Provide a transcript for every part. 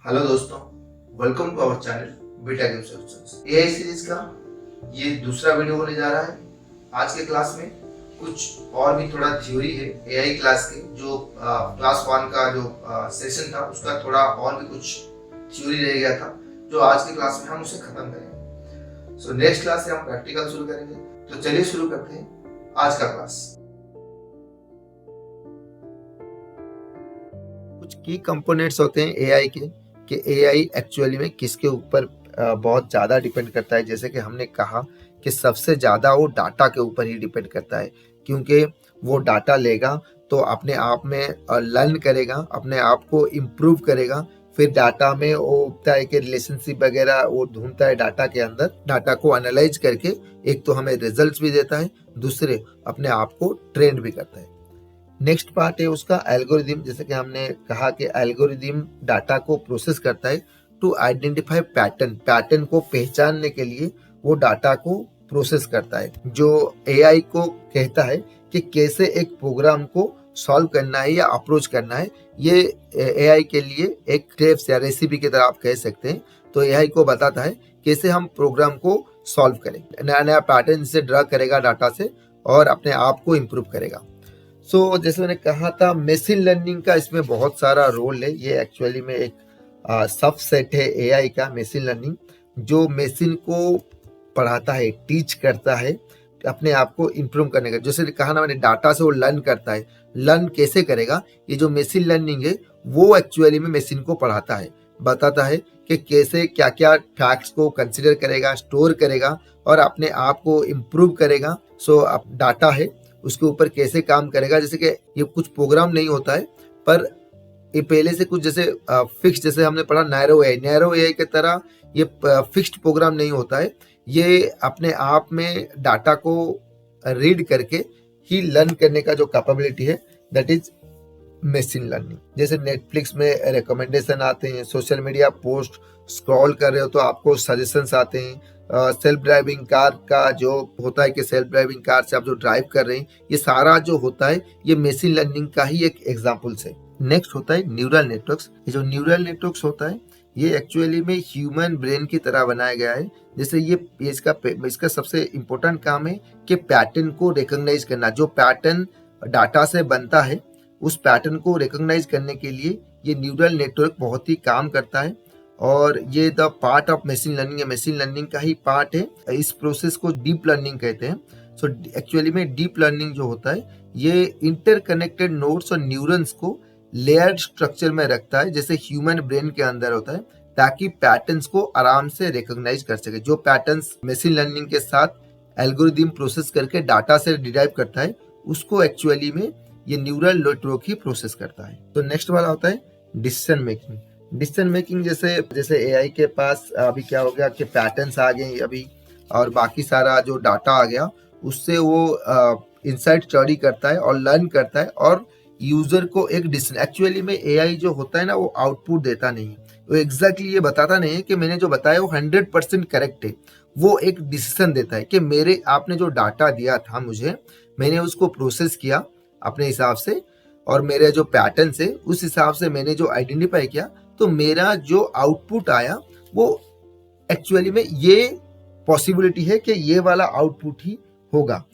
Hello दोस्तों, welcome to our channel beta game solutions. AI series का ये दूसरा वीडियो होने जा रहा है। आज के क्लास में कुछ और भी थोड़ा थ्योरी है एआई क्लास के, जो क्लास 1 का जो सेशन था उसका थोड़ा और भी कुछ थ्योरी रह गया था, जो आज के क्लास में हम उसे खत्म करेंगे। सो नेक्स्ट क्लास से हम प्रैक्टिकल शुरू करेंगे। तो चलिए शुरू करते हैं आज का क्लास। कुछ की कंपोनेंट्स होते हैं एआई के, कि एआई एक्चुअली में किसके ऊपर बहुत ज़्यादा डिपेंड करता है। जैसे कि हमने कहा कि सबसे ज़्यादा वो डाटा के ऊपर ही डिपेंड करता है, क्योंकि वो डाटा लेगा तो अपने आप में लर्न करेगा, अपने आप को इम्प्रूव करेगा। फिर डाटा में वो होता है कि रिलेशनशिप वगैरह वो ढूंढता है डाटा के अंदर, डाटा को एनालाइज करके एक तो हमें रिजल्ट्स भी देता है, दूसरे अपने आप को ट्रेंड भी करता है। नेक्स्ट पार्ट है उसका एल्गोरिदम। जैसे कि हमने कहा कि एल्गोरिदम डाटा को प्रोसेस करता है टू आइडेंटिफाई पैटर्न को पहचानने के लिए वो डाटा को प्रोसेस करता है, जो एआई को कहता है कि कैसे एक प्रोग्राम को सॉल्व करना है या अप्रोच करना है। ये एआई के लिए एक टिप्स या रेसिपी की तरह आप कह सकते हैं। तो एआई को बताता है कैसे हम प्रोग्राम को सॉल्व करें, नया नया पैटर्न से ड्रा करेगा डाटा से और अपने आप को इम्प्रूव करेगा। जैसे मैंने कहा था, मशीन लर्निंग का इसमें बहुत सारा रोल है। ये एक्चुअली में एक सबसेट है एआई का, मशीन लर्निंग, जो मशीन को पढ़ाता है, टीच करता है अपने आप को इम्प्रूव करने का। जैसे कहा ना मैंने, डाटा से वो लर्न करता है। लर्न कैसे करेगा? ये जो मशीन लर्निंग है वो एक्चुअली में मशीन को पढ़ाता है, बताता है कि कैसे क्या क्या फैक्ट्स को कंसिडर करेगा, स्टोर करेगा और अपने आप को इम्प्रूव करेगा। अब डाटा है उसके ऊपर कैसे काम करेगा। जैसे कि ये कुछ प्रोग्राम नहीं होता है, पर ये पहले से कुछ जैसे फिक्स, जैसे हमने पढ़ा नैरो एआई की तरह ये फिक्स्ड प्रोग्राम नहीं होता है। ये अपने आप में डाटा को रीड करके ही लर्न करने का जो कैपेबिलिटी है, दैट इज मशीन लर्निंग। जैसे नेटफ्लिक्स में रिकमेंडेशन आते हैं, सोशल मीडिया पोस्ट स्क्रॉल कर रहे हो तो आपको सजेशंस आते हैं। सेल्फ ड्राइविंग कार का जो होता है कि सेल्फ ड्राइविंग कार से आप जो ड्राइव कर रहे हैं, ये सारा जो होता है ये मशीन लर्निंग का ही एक एग्जांपल्स है। नेक्स्ट होता है न्यूरल नेटवर्क्स। ये जो न्यूरल नेटवर्क्स होता है ये एक्चुअली में ह्यूमन ब्रेन की तरह बनाया गया है। जैसे ये इसका सबसे इम्पोर्टेंट काम है कि पैटर्न को रिकॉग्नाइज करना। जो पैटर्न डाटा से बनता है उस पैटर्न को रिकॉग्नाइज करने के लिए ये न्यूरल नेटवर्क बहुत ही काम करता है, और ये the part of machine learning है, मशीन लर्निंग का ही पार्ट है। इस प्रोसेस को डीप लर्निंग कहते हैं। एक्चुअली में डीप लर्निंग जो होता है ये इंटरकनेक्टेड नोड्स और न्यूरॉन्स को लेयर्ड स्ट्रक्चर में रखता है, जैसे ह्यूमन ब्रेन के अंदर होता है, ताकि पैटर्न्स को आराम से रिकॉग्नाइज कर सके। जो पैटर्न्स मशीन लर्निंग के साथ एल्गोरिदम प्रोसेस करके डाटा से डिराइव करता है, उसको एक्चुअली में ये न्यूरल नेटवर्क ही प्रोसेस करता है। तो नेक्स्ट वाला होता है डिसीजन मेकिंग। डिसीजन मेकिंग जैसे एआई के पास अभी क्या हो गया कि पैटर्न्स आ गए अभी, और बाकी सारा जो डाटा आ गया, उससे वो इनसाइट स्टडी करता है और लर्न करता है, और यूजर को एक डिसीजन। एक्चुअली में एआई जो होता है ना, वो आउटपुट देता नहीं है, वो एग्जैक्टली ये बताता नहीं है कि मैंने जो बताया वो 100% करेक्ट है। वो एक डिसीजन देता है कि आपने जो डाटा दिया था मुझे, मैंने उसको प्रोसेस किया अपने हिसाब से, और मेरे जो पैटर्न है उस हिसाब से मैंने जो आइडेंटिफाई किया, तो मेरा जो आउटपुट आया वो एक्चुअली में ये पॉसिबिलिटी है कि ये वाला आउटपुट ही होगा।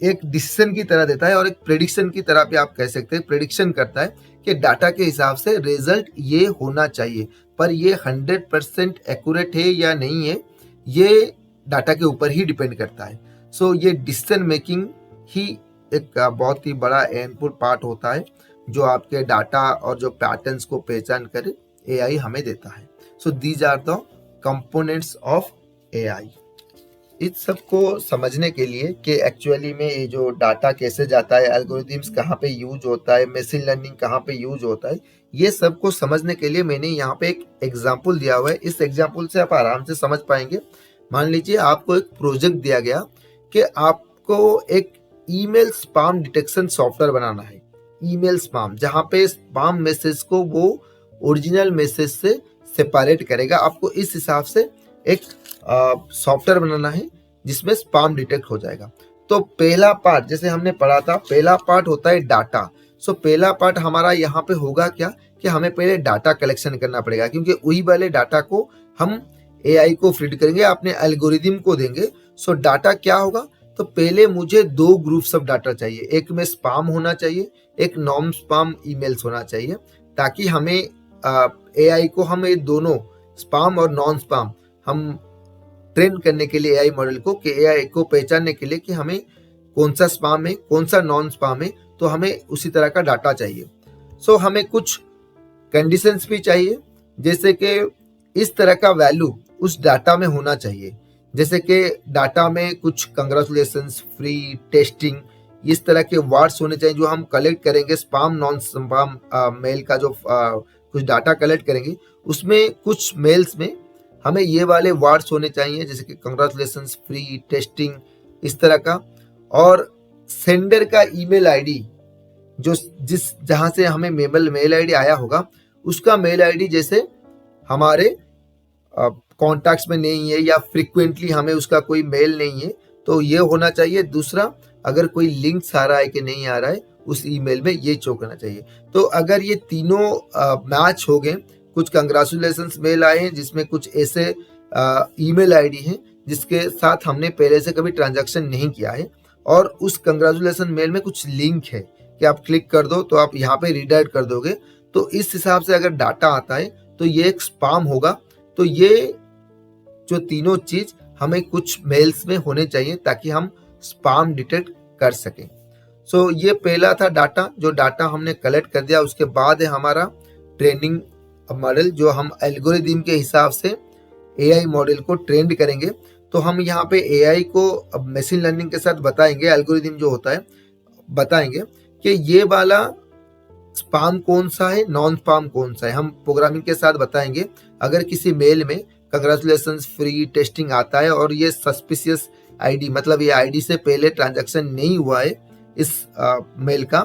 एक डिसीजन की तरह देता है, और एक प्रेडिक्शन की तरह भी आप कह सकते हैं। प्रेडिक्शन करता है कि डाटा के हिसाब से रिजल्ट ये होना चाहिए, पर ये 100% एक्यूरेट है या नहीं है, ये डाटा के ऊपर ही डिपेंड करता है। ये डिसीजन मेकिंग ही एक बहुत ही बड़ा इनपुट पार्ट होता है, जो आपके डाटा और जो पैटर्न्स को पहचान कर एआई हमें देता है। These are the components of AI. इस सबको समझने के लिए कि एक्चुअली में ये जो डाटा कैसे जाता है, एल्गोरिथम्स कहाँ पे यूज होता है, मशीन लर्निंग कहाँ पे यूज होता है, ये सबको समझने के लिए मैंने यहाँ पे एक एग्जाम्पल दिया हुआ है। इस एग्जाम्पल से आप आराम से समझ पाएंगे। मान लीजिए आपको एक प्रोजेक्ट दिया गया कि आपको एक ईमेल स्पैम डिटेक्शन सॉफ्टवेयर बनाना है। ईमेल स्पैम, जहाँ पे स्पैम मैसेज को वो ओरिजिनल मैसेज से सेपरेट करेगा। आपको इस हिसाब से एक सॉफ्टवेयर बनाना है जिसमें स्पैम डिटेक्ट हो जाएगा। तो पहला पार्ट जैसे हमने पढ़ा था, पहला पार्ट होता है डाटा। सो पहला पार्ट हमारा यहाँ पे होगा क्या कि हमें पहले डाटा कलेक्शन करना पड़ेगा, क्योंकि वही वाले डाटा को हम एआई को फीड करेंगे, अपने एल्गोरिदम को देंगे। सो डाटा क्या होगा, तो पहले मुझे 2 ग्रुप्स ऑफ डाटा चाहिए, एक में स्पैम होना चाहिए, एक नॉन स्पैम ईमेल्स होना चाहिए, ताकि हमें एआई को हम ये दोनों स्पैम और नॉन स्पैम हम ट्रेन करने के लिए एआई मॉडल को, कि एआई को पहचानने के लिए कि हमें कौन सा स्पैम है कौन सा नॉन स्पैम है, तो हमें उसी तरह का डाटा चाहिए। सो हमें कुछ कंडीशंस भी चाहिए, जैसे कि इस तरह का वैल्यू उस डाटा में होना चाहिए, जैसे कि डाटा में कुछ कंग्रेचुलेशंस, फ्री, टेस्टिंग, इस तरह के वर्ड्स होने चाहिए जो हम कलेक्ट करेंगे स्पैम नॉन स्पैम मेल का जो कुछ डाटा कलेक्ट करेंगे, उसमें कुछ मेल्स में हमें ये वाले वर्ड्स होने चाहिए, जैसे कि कंग्रेचुलेशंस, फ्री, टेस्टिंग, इस तरह का। और सेंडर का ईमेल आईडी, जो जहां से हमें मेल आईडी आया होगा, उसका मेल आईडी जैसे हमारे कॉन्टैक्ट्स में नहीं है या फ्रीक्वेंटली हमें उसका कोई मेल नहीं है, तो ये होना चाहिए। दूसरा, अगर कोई लिंक्स आ रहा है कि नहीं आ रहा है उस ईमेल में, ये चेक करना चाहिए। तो अगर ये तीनों मैच हो गए, कुछ कंग्रेचुलेशंस मेल आए हैं जिसमें कुछ ऐसे ईमेल आईडी हैं जिसके साथ हमने पहले से कभी ट्रांजैक्शन नहीं किया है, और उस कंग्रेचुलेशन मेल में कुछ लिंक है कि आप क्लिक कर दो तो आप यहाँ पे रिडायरेक्ट कर दोगे, तो इस हिसाब से अगर डाटा आता है तो ये एक स्पैम होगा। तो ये जो तीनों चीज हमें कुछ मेल्स में होने चाहिए ताकि हम स्पैम डिटेक्ट कर सकें। सो ये पहला था डाटा, जो डाटा हमने कलेक्ट कर दिया। उसके बाद है हमारा ट्रेनिंग मॉडल, जो हम एल्गोरिदम के हिसाब से एआई मॉडल को ट्रेंड करेंगे। तो हम यहाँ पे एआई को अब मशीन लर्निंग के साथ बताएंगे, एल्गोरिदम जो होता है बताएंगे कि ये वाला स्पैम कौन सा है, नॉन स्पैम कौन सा है। हम प्रोग्रामिंग के साथ बताएंगे, अगर किसी मेल में कंग्रेचुलेशंस, फ्री, टेस्टिंग आता है और ये सस्पिशियस आईडी, मतलब ये आईडी से पहले ट्रांजैक्शन नहीं हुआ है इस मेल का,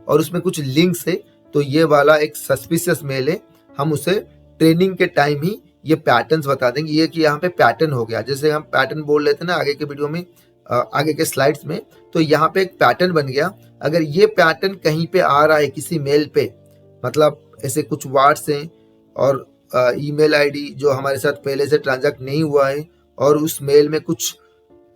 और उसमें कुछ लिंक्स है, तो ये वाला एक सस्पिशियस मेल है। हम उसे ट्रेनिंग के टाइम ही ये पैटर्न्स बता देंगे, ये कि यहाँ पे पैटर्न हो गया, जैसे हम पैटर्न बोल रहे थे ना आगे के वीडियो में, आगे के स्लाइड्स में, तो यहाँ पे एक पैटर्न बन गया। अगर ये पैटर्न कहीं पे आ रहा है किसी मेल पे, मतलब ऐसे कुछ वर्ड्स हैं और ईमेल आईडी जो हमारे साथ पहले से ट्रांजैक्ट नहीं हुआ है, और उस मेल में कुछ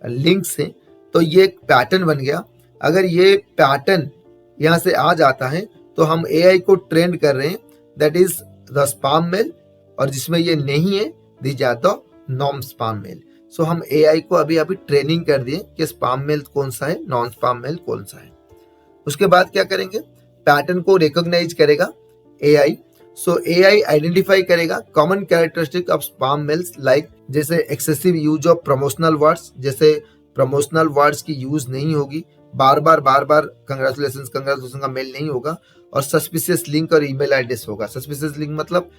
लिंक्स हैं, तो ये एक पैटर्न बन गया। अगर ये पैटर्न यहाँ से आ जाता है तो हम एआई को ट्रेंड कर रहे हैं, that is the spam mail, और जिसमें ये नहीं है this are the non spam mail. So हम एआई को अभी ट्रेनिंग कर दिए कि स्पैम मेल कौन सा है, नॉन स्पैम मेल कौन सा है। उसके बाद क्या करेंगे, पैटर्न को रिकॉग्नाइज करेगा एआई। सो एआई आइडेंटिफाई करेगा common characteristic of spam mails, like जैसे excessive use of promotional words, जैसे प्रमोशनल वर्ड्स की यूज नहीं होगी, बार बार कंग्रेचुलेशन का मेल नहीं होगा, और सस्पिशियस लिंक और ईमेल एड्रेस होगा। सस्पिशियस लिंक मतलब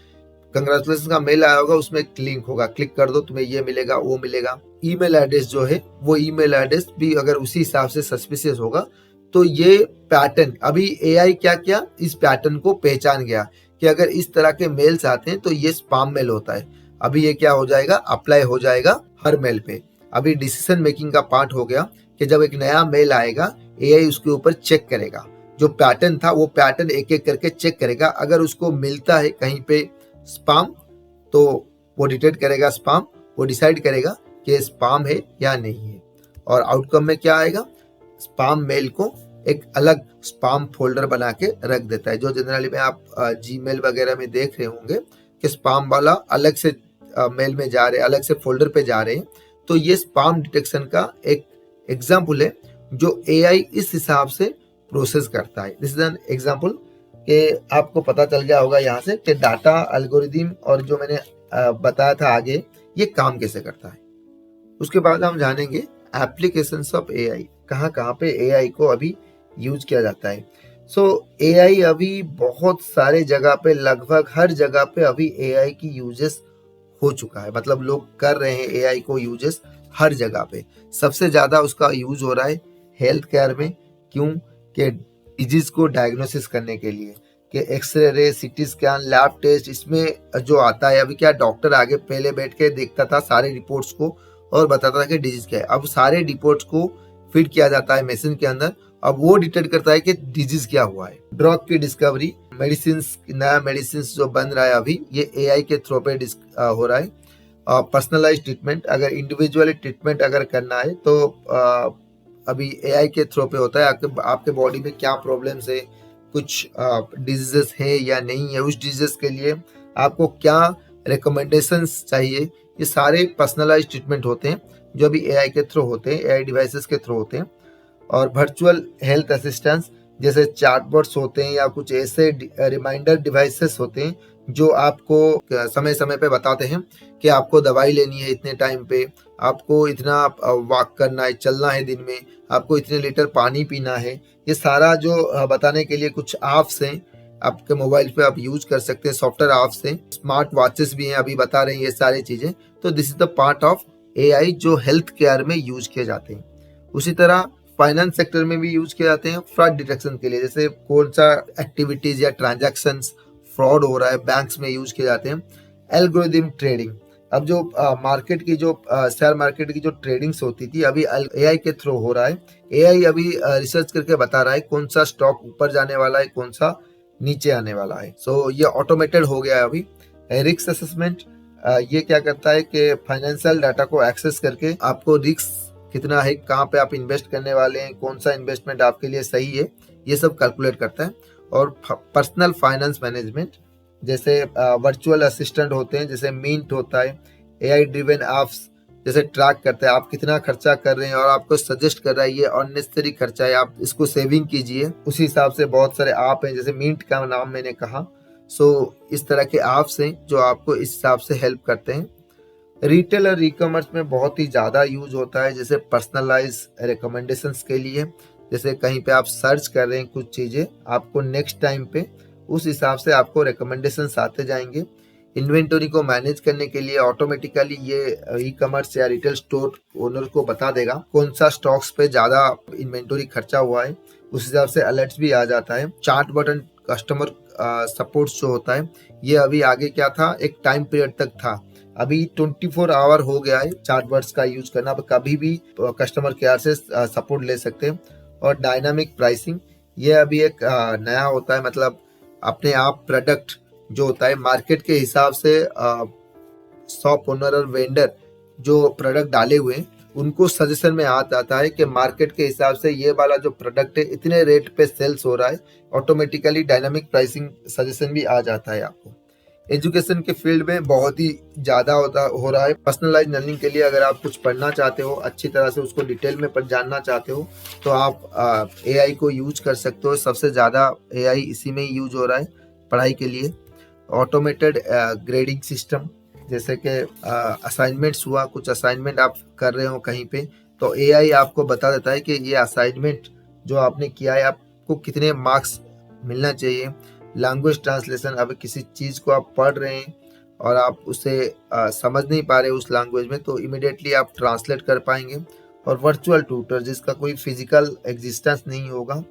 कंग्रेचुलेशन का मेल आया होगा, उसमें एक लिंक होगा, क्लिक कर दो तुम्हें ये मिलेगा वो मिलेगा। ईमेल एड्रेस जो है वो ईमेल एड्रेस भी अगर उसी हिसाब से सस्पिशियस होगा, तो ये पैटर्न, अभी एआई क्या किया, इस पैटर्न को पहचान गया कि अगर इस तरह के मेल्स आते हैं तो ये स्पैम मेल होता है। अभी ये क्या हो जाएगा, अप्लाई हो जाएगा हर मेल पे। अभी डिसीजन मेकिंग का पार्ट हो गया कि जब एक नया मेल आएगा, एआई उसके ऊपर चेक करेगा, जो पैटर्न था वो पैटर्न एक एक करके चेक करेगा। अगर उसको मिलता है कहीं पे स्पैम, तो वो डिटेक्ट करेगा स्पैम, वो डिसाइड करेगा कि स्पैम है या नहीं है, और आउटकम में क्या आएगा, स्पैम मेल को एक अलग स्पैम फोल्डर बना के रख देता है, जो जनरली में आप जीमेल वगैरह में देख रहे होंगे कि स्पैम वाला अलग से मेल में जा रहे हैं, अलग से फोल्डर पे जा रहे हैं। तो ये स्पैम डिटेक्शन का एक एग्जाम्पल है जो एआई इस हिसाब से प्रोसेस करता है। दिस इज एन एग्जाम्पल कि आपको पता चल गया होगा यहाँ से कि डाटा एल्गोरिदम और जो मैंने बताया था आगे, ये काम कैसे करता है। उसके बाद हम जानेंगे एप्लीकेशंस ऑफ एआई, कहाँ कहाँ पे एआई को अभी यूज किया जाता है। सो एआई अभी बहुत सारे जगह पे, लगभग हर जगह पे अभी एआई की यूजेस हो चुका है, मतलब लोग कर रहे हैं एआई को यूजेस हर जगह पे। सबसे ज्यादा उसका यूज हो रहा है हेल्थ केयर में, क्यों कि डिजीज को डायग्नोसिस करने के लिए, कि x ray, CT scan, lab test, इसमें जो आता है अभी क्या, डॉक्टर आगे पहले बैठ के देखता था सारे रिपोर्ट्स को और बताता था कि डिजीज क्या है। अब सारे रिपोर्ट्स को फीड किया जाता है मशीन के अंदर, अब वो डिटेक्ट करता है कि डिजीज क्या हुआ है। ड्रग की डिस्कवरी, नया मेडिसिन जो बन रहा है अभी, ये एआई के थ्रू पे हो रहा है। पर्सनलाइज ट्रीटमेंट, अगर इंडिविजुअली ट्रीटमेंट अगर करना है तो अभी एआई के थ्रू पे होता है। आपके बॉडी में क्या प्रॉब्लम्स है, कुछ डिजीजेस है या नहीं है, उस डिजीज के लिए आपको क्या रिकमेंडेशंस चाहिए, ये सारे पर्सनलाइज ट्रीटमेंट होते हैं जो अभी एआई के थ्रू होते हैं, एआई डिवाइसेस के थ्रू होते हैं। और वर्चुअल हेल्थ असिस्टेंस जैसे चैटबॉट्स होते हैं या कुछ ऐसे रिमाइंडर डिवाइसेस होते हैं जो आपको समय समय पे बताते हैं कि आपको दवाई लेनी है इतने टाइम पे, आपको इतना वॉक करना है, चलना है दिन में, आपको इतने लीटर पानी पीना है। ये सारा जो बताने के लिए कुछ ऐप्स हैं आपके मोबाइल पे, आप यूज कर सकते हैं। सॉफ्टवेयर ऐप्स हैं, स्मार्ट वॉचेस भी हैं, अभी बता रहे हैं ये सारी चीजें। तो this is the part of AI जो हेल्थ केयर में यूज किए जाते हैं। उसी तरह फाइनेंस सेक्टर में भी यूज किए जाते हैं फ्रॉड डिटेक्शन के लिए, जैसे कौन सा एक्टिविटीज या ट्रांजैक्शंस फ्रॉड हो रहा है, बैंक्स में यूज किए जाते हैं। एल्गोरिथम ट्रेडिंग, अब जो मार्केट की जो शेयर मार्केट की जो ट्रेडिंग्स होती थी अभी एआई के थ्रू हो रहा है। एआई अभी रिसर्च करके बता रहा है कौन सा स्टॉक ऊपर जाने वाला है, कौन सा नीचे आने वाला है। सो ये ऑटोमेटेड हो गया है अभी। रिस्क असेसमेंट, ये क्या करता है कि फाइनेंशियल डाटा को एक्सेस करके आपको रिस्क कितना है, कहाँ पे आप इन्वेस्ट करने वाले हैं, कौन सा इन्वेस्टमेंट आपके लिए सही है, ये सब कैलकुलेट करता है। और पर्सनल फाइनेंस मैनेजमेंट, जैसे वर्चुअल असिस्टेंट होते हैं, जैसे मिंट होता है, एआई ड्रिवन ऐप्स जैसे ट्रैक करता है आप कितना खर्चा कर रहे हैं और आपको सजेस्ट कर रहा है ये अननेसेसरी खर्चा है, आप इसको सेविंग कीजिए। उसी हिसाब से बहुत सारे ऐप हैं, जैसे मिंट का नाम मैंने कहा। सो इस तरह के ऐप्स हैं जो आपको इस हिसाब से हेल्प करते हैं। रिटेल और ई कॉमर्स में बहुत ही ज़्यादा यूज होता है, जैसे पर्सनलाइज रिकमेंडेशंस के लिए, जैसे कहीं पे आप सर्च कर रहे हैं कुछ चीज़ें, आपको नेक्स्ट टाइम पे उस हिसाब से आपको रिकमेंडेशंस आते जाएंगे। इन्वेंटरी को मैनेज करने के लिए ऑटोमेटिकली ये ई कॉमर्स या रिटेल स्टोर ओनर को बता देगा कौन सा स्टॉक्स पे ज़्यादा इन्वेंटरी खर्चा हुआ है, उस हिसाब से अलर्ट्स भी आ जाता है। चार्ट बटन कस्टमर सपोर्ट जो होता है, ये अभी आगे क्या था, एक टाइम पीरियड तक था, अभी 24 आवर हो गया है चैटबॉट्स का यूज करना, कभी भी कस्टमर केयर से सपोर्ट ले सकते हैं। और डायनामिक प्राइसिंग, ये अभी एक नया होता है, मतलब अपने आप प्रोडक्ट जो होता है मार्केट के हिसाब से शॉप ओनर और वेंडर जो प्रोडक्ट डाले हुए हैं उनको सजेशन में आ जाता है कि मार्केट के हिसाब से ये वाला जो प्रोडक्ट है इतने रेट पे सेल्स हो रहा है, ऑटोमेटिकली डायनामिक प्राइसिंग सजेशन भी आ जाता है आपको। एजुकेशन के फील्ड में बहुत ही ज़्यादा हो रहा है। पर्सनलाइज लर्निंग के लिए अगर आप कुछ पढ़ना चाहते हो, अच्छी तरह से उसको डिटेल में जानना चाहते हो, तो आप एआई को यूज कर सकते हो। सबसे ज़्यादा एआई इसी में ही यूज हो रहा है पढ़ाई के लिए। ऑटोमेटेड ग्रेडिंग सिस्टम, जैसे कि असाइनमेंट्स हुआ, कुछ असाइनमेंट आप कर रहे हो कहीं पे, तो एआई आपको बता देता है कि ये असाइनमेंट जो आपने किया है आपको कितने मार्क्स मिलना चाहिए। लैंग्वेज ट्रांसलेशन, अब किसी चीज़ को आप पढ़ रहे हैं और आप उसे समझ नहीं पा रहे उस लैंग्वेज में, तो इमिडिएटली आप ट्रांसलेट कर पाएंगे। और वर्चुअल ट्यूटर, जिसका कोई फिजिकल एग्जिस्टेंस नहीं होगा,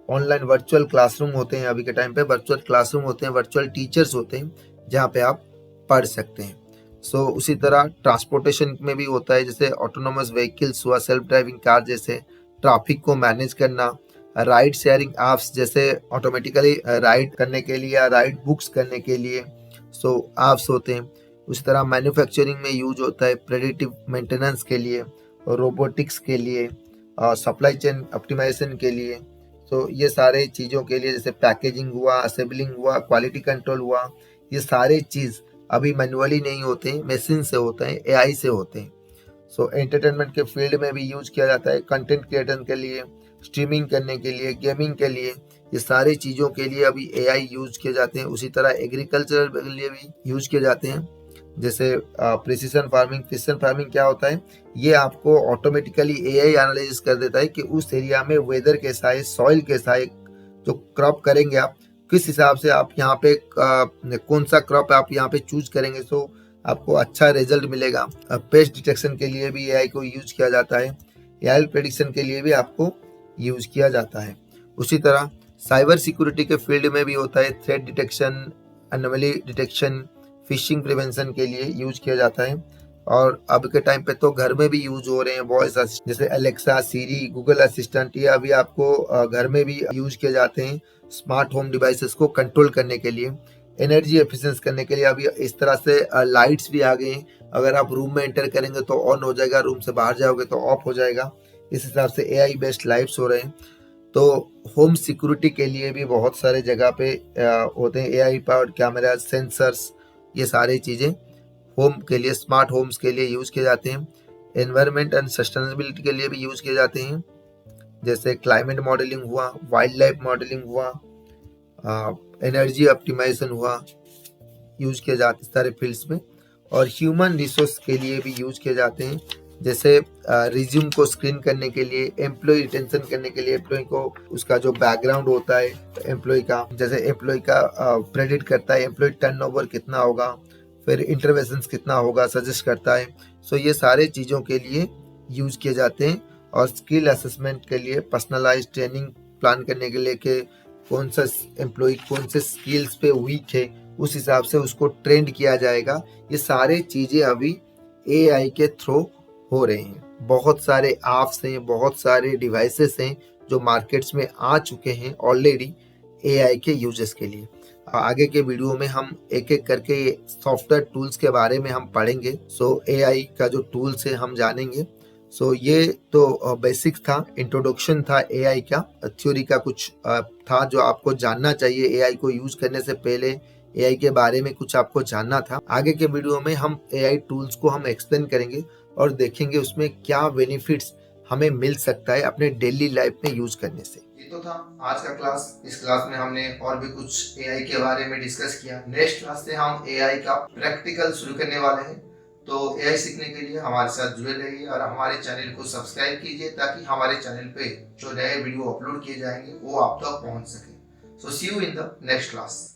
ऑनलाइन वर्चुअल क्लासरूम होते हैं अभी के टाइम पे, वर्चुअल क्लासरूम होते हैं, वर्चुअल टीचर्स होते हैं जहाँ पे आप पढ़ सकते हैं। सो उसी तरह ट्रांसपोर्टेशन में भी होता है, जैसे ऑटोनोमस व्हीकल्स हुआ, सेल्फ ड्राइविंग कार जैसे, ट्रैफिक को मैनेज करना, राइड शेयरिंग ऐप्स जैसे ऑटोमेटिकली राइड करने के लिए या राइड बुक्स करने के लिए सो ऐप्स होते हैं। उसी तरह मैन्युफैक्चरिंग में यूज होता है, प्रेडिक्टिव मेंटेनेंस के लिए, रोबोटिक्स के लिए, सप्लाई चेन ऑप्टिमाइजेशन के लिए। तो ये सारे चीज़ों के लिए, जैसे पैकेजिंग हुआ, असेंबलिंग हुआ, क्वालिटी कंट्रोल हुआ, ये सारे चीज़ अभी मैनुअली नहीं होते हैं, मशीन से होते हैं, एआई से होते हैं। सो एंटरटेनमेंट के फील्ड में भी यूज किया जाता है, कंटेंट क्रिएटर के लिए, स्ट्रीमिंग करने के लिए, गेमिंग के लिए, ये सारी चीज़ों के लिए अभी एआई यूज किए जाते हैं। उसी तरह एग्रीकल्चर के लिए भी यूज किए जाते हैं, जैसे प्रिसीजन फार्मिंग क्या होता है, ये आपको ऑटोमेटिकली एआई एनालिसिस कर देता है कि उस एरिया में वेदर कैसा है, सॉइल कैसा है, जो क्रॉप करेंगे आप किस हिसाब से आप यहाँ पे कौन सा क्रॉप आप यहाँ पे चूज करेंगे तो आपको अच्छा रिजल्ट मिलेगा। पेस्ट डिटेक्शन के लिए भी एआई को यूज किया जाता है, एआई प्रेडिक्शन के लिए भी आपको यूज किया जाता है। उसी तरह साइबर सिक्योरिटी के फील्ड में भी होता है, threat detection, anomaly detection, fishing prevention के लिए यूज किया जाता है। और अब के टाइम पे तो घर में भी यूज हो रहे हैं वॉइस असिस्टेंट, जैसे अलेक्सा, सीरी, गूगल असिस्टेंट, ये अभी आपको घर में भी यूज किए जाते हैं स्मार्ट होम डिवाइसेस को कंट्रोल करने के लिए, एनर्जी एफिशिएंस करने के लिए। अभी इस तरह से लाइट्स भी आ गई हैं, अगर आप रूम में एंटर करेंगे तो ऑन हो जाएगा, रूम से बाहर जाओगे तो ऑफ हो जाएगा। इस हिसाब से एआई बेस्ड लाइट्स हो रहे हैं। तो होम सिक्योरिटी के लिए भी बहुत सारे जगह पे होते हैं एआई पावर्ड कैमरा, सेंसर्स, ये सारी चीज़ें होम के लिए, स्मार्ट होम्स के लिए यूज किए जाते हैं। एनवायरनमेंट एंड सस्टेनेबिलिटी के लिए भी यूज किए जाते हैं, जैसे क्लाइमेट मॉडलिंग हुआ, वाइल्ड लाइफ मॉडलिंग हुआ, एनर्जी ऑप्टिमाइजेशन हुआ, यूज किए जाते हैं सारे फील्ड्स में। और ह्यूमन रिसोर्स के लिए भी यूज किए जाते हैं, जैसे रिज्यूम को स्क्रीन करने के लिए, एम्प्लॉय रिटेंशन करने के लिए, एम्प्लॉय को उसका जो बैकग्राउंड होता है एम्प्लॉय का, जैसे एम्प्लॉय का प्रेडिक्ट करता है एम्प्लॉय टर्नओवर कितना होगा, फिर इंटरवेंशन कितना होगा, सजेस्ट करता है। सो ये सारे चीज़ों के लिए यूज किए जाते हैं। और स्किल असेसमेंट के लिए, पर्सनलाइज ट्रेनिंग प्लान करने के लिए कि कौन सा एम्प्लॉय कौन से स्किल्स पे वीक है, उस हिसाब से उसको ट्रेंड किया जाएगा। ये सारे चीज़ें अभी एआई के थ्रू हो रहे हैं। बहुत सारे ऐप्स हैं, बहुत सारे डिवाइसेस हैं जो मार्केट्स में आ चुके हैं ऑलरेडी एआई के यूजेस के लिए। आगे के वीडियो में हम एक एक करके सॉफ्टवेयर टूल्स के बारे में हम पढ़ेंगे। सो एआई का जो टूल्स है हम जानेंगे। सो ये तो बेसिक था, इंट्रोडक्शन था एआई का, थ्योरी का कुछ था जो आपको जानना चाहिए एआई को यूज करने से पहले, एआई के बारे में कुछ आपको जानना था। आगे के वीडियो में हम एआई टूल्स को हम एक्सप्लेन करेंगे और देखेंगे उसमें क्या बेनिफिट्स हमें मिल सकता है अपने डेली लाइफ में यूज करने से। ये तो था आज का क्लास। इस क्लास में हमने और भी कुछ एआई के बारे में डिस्कस किया। नेक्स्ट क्लास से हम एआई का प्रैक्टिकल शुरू करने वाले हैं। तो एआई सीखने के लिए हमारे साथ जुड़े रहिए और हमारे चैनल को सब्सक्राइब कीजिए, ताकि हमारे चैनल पे जो नए वीडियो अपलोड किए जाएंगे वो आप तक पहुंच सके। So see you in the next class.